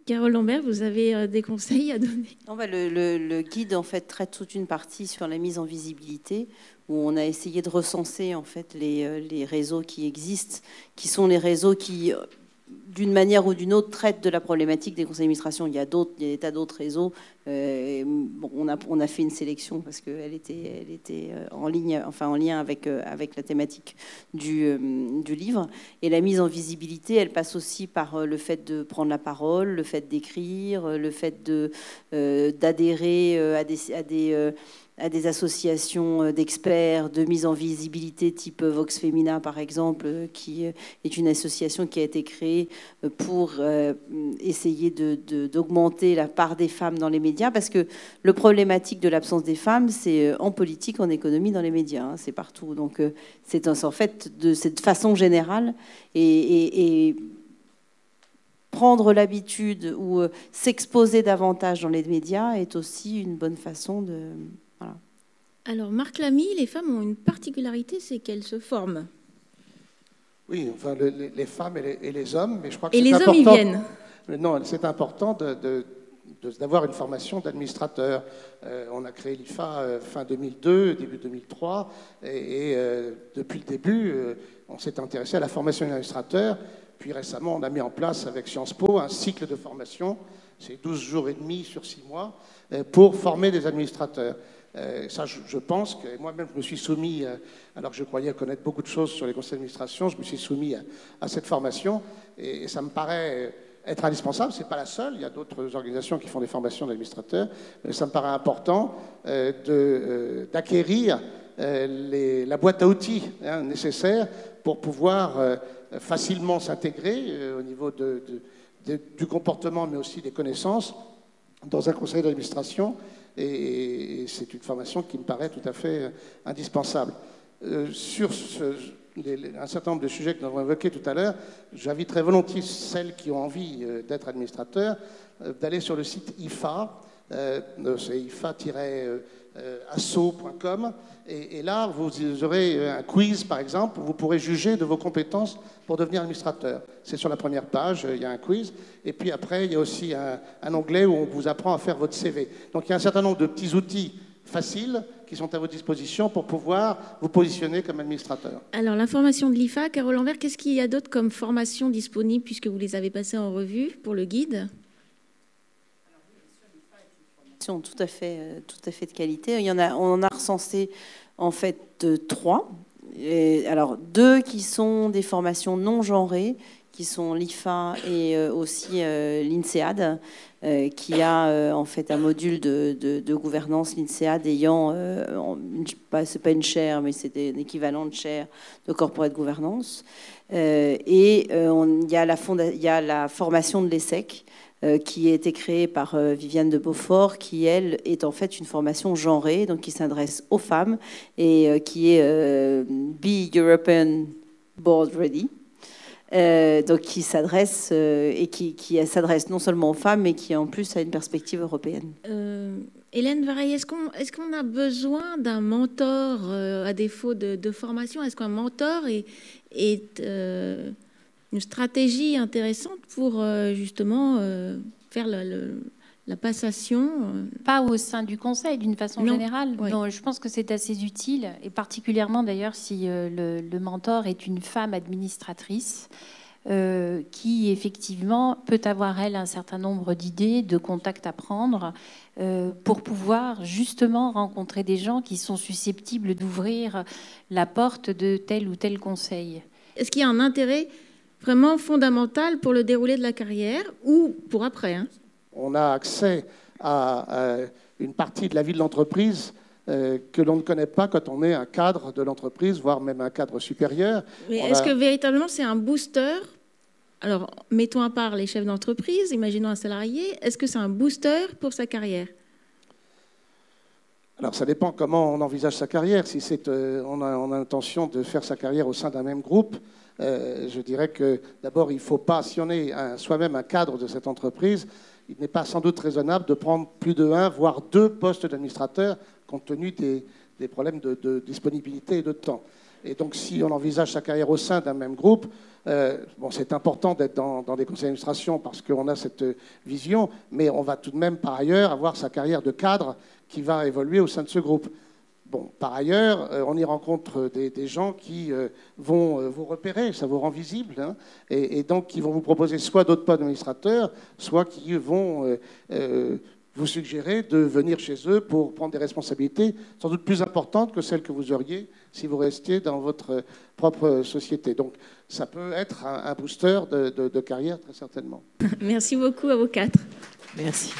Carole Lambert, vous avez des conseils à donner? Non, le guide en fait traite toute une partie sur la mise en visibilité, où on a essayé de recenser en fait les réseaux qui existent, qui sont les réseaux qui, d'une manière ou d'une autre, traitent de la problématique des conseils d'administration. Il y a des tas d'autres réseaux. Bon, on a fait une sélection parce qu'elle était en ligne, enfin en lien avec la thématique du livre. Et la mise en visibilité, elle passe aussi par le fait de prendre la parole, le fait d'écrire, le fait d'adhérer à des associations d'experts, de mise en visibilité type Vox Femina, par exemple, qui est une association qui a été créée pour essayer d'augmenter la part des femmes dans les médias, parce que le problématique de l'absence des femmes, c'est en politique, en économie, dans les médias, hein, c'est partout. Donc c'est en fait de cette façon générale et prendre l'habitude ou s'exposer davantage dans les médias est aussi une bonne façon de... Voilà. Alors, Marc Lamy, les femmes ont une particularité, c'est qu'elles se forment. Oui, enfin, les femmes et les hommes, mais je crois que c'est important. Et les hommes y viennent. Non, c'est important d'avoir une formation d'administrateur. On a créé l'IFA fin 2002, début 2003, et depuis le début, on s'est intéressé à la formation d'administrateur. Puis récemment, on a mis en place avec Sciences Po un cycle de formation, c'est 12 jours et demi sur 6 mois, pour former des administrateurs. Ça, je pense que moi-même, je me suis soumis, alors que je croyais connaître beaucoup de choses sur les conseils d'administration, je me suis soumis à cette formation, et ça me paraît être indispensable. Ce n'est pas la seule, il y a d'autres organisations qui font des formations d'administrateurs, mais ça me paraît important d'acquérir la boîte à outils nécessaire pour pouvoir facilement s'intégrer au niveau du comportement, mais aussi des connaissances dans un conseil d'administration. Et c'est une formation qui me paraît tout à fait indispensable. Sur un certain nombre de sujets que nous avons évoqués tout à l'heure, j'inviterais volontiers celles qui ont envie d'être administrateurs d'aller sur le site IFA, c'est ifa-asso.com, et là vous aurez un quiz par exemple où vous pourrez juger de vos compétences pour devenir administrateur. C'est sur la première page, il y a un quiz, et puis après il y a aussi un onglet où on vous apprend à faire votre CV. Donc il y a un certain nombre de petits outils faciles qui sont à votre disposition pour pouvoir vous positionner comme administrateur. Alors la formation de l'IFA, Carole Lambert, qu'est-ce qu'il y a d'autre comme formation disponible puisque vous les avez passées en revue pour le guide? Tout à fait de qualité. On en a recensé en fait 3. Alors 2 qui sont des formations non genrées, qui sont l'IFA et aussi l'INSEAD, qui a en fait un module de gouvernance, l'INSEAD ayant, c'est pas une chaire, mais c'est un équivalent de chaire de corporate gouvernance. Il y a la formation de l'ESSEC, qui a été créée par Viviane de Beaufort, qui, elle, est en fait une formation genrée, donc qui s'adresse aux femmes, et qui est Be European Board Ready, donc qui s'adresse qui s'adresse non seulement aux femmes, mais qui en plus a une perspective européenne. Hélène Vareille, est-ce qu'on a besoin d'un mentor à défaut de formation? Est-ce qu'un mentor est une stratégie intéressante pour justement faire la passation? Pas au sein du conseil, d'une façon générale. Oui. Non, je pense que c'est assez utile, et particulièrement d'ailleurs si le mentor est une femme administratrice qui effectivement peut avoir, elle, un certain nombre d'idées, de contacts à prendre pour pouvoir justement rencontrer des gens qui sont susceptibles d'ouvrir la porte de tel ou tel conseil. Est-ce qu'il y a un intérêt vraiment fondamental pour le déroulé de la carrière ou pour après, hein? On a accès à une partie de la vie de l'entreprise que l'on ne connaît pas quand on est un cadre de l'entreprise, voire même un cadre supérieur. Mais est-ce que véritablement c'est un booster? Alors, mettons à part les chefs d'entreprise, imaginons un salarié, est-ce que c'est un booster pour sa carrière? Alors, ça dépend comment on envisage sa carrière. Si on a l'intention de faire sa carrière au sein d'un même groupe, je dirais que d'abord, il ne faut pas, si on est soi-même un cadre de cette entreprise, il n'est pas sans doute raisonnable de prendre plus de 1, voire 2 postes d'administrateur, compte tenu des problèmes de disponibilité et de temps. Et donc, si on envisage sa carrière au sein d'un même groupe, bon, c'est important d'être dans des conseils d'administration parce qu'on a cette vision, mais on va tout de même, par ailleurs, avoir sa carrière de cadre qui va évoluer au sein de ce groupe. Bon, par ailleurs, on y rencontre des gens qui vont vous repérer, ça vous rend visible, hein, et donc qui vont vous proposer soit d'autres postes d'administrateurs, soit qui vont vous suggérer de venir chez eux pour prendre des responsabilités sans doute plus importantes que celles que vous auriez si vous restiez dans votre propre société. Donc, ça peut être un booster de carrière, très certainement. Merci beaucoup à vous quatre. Merci.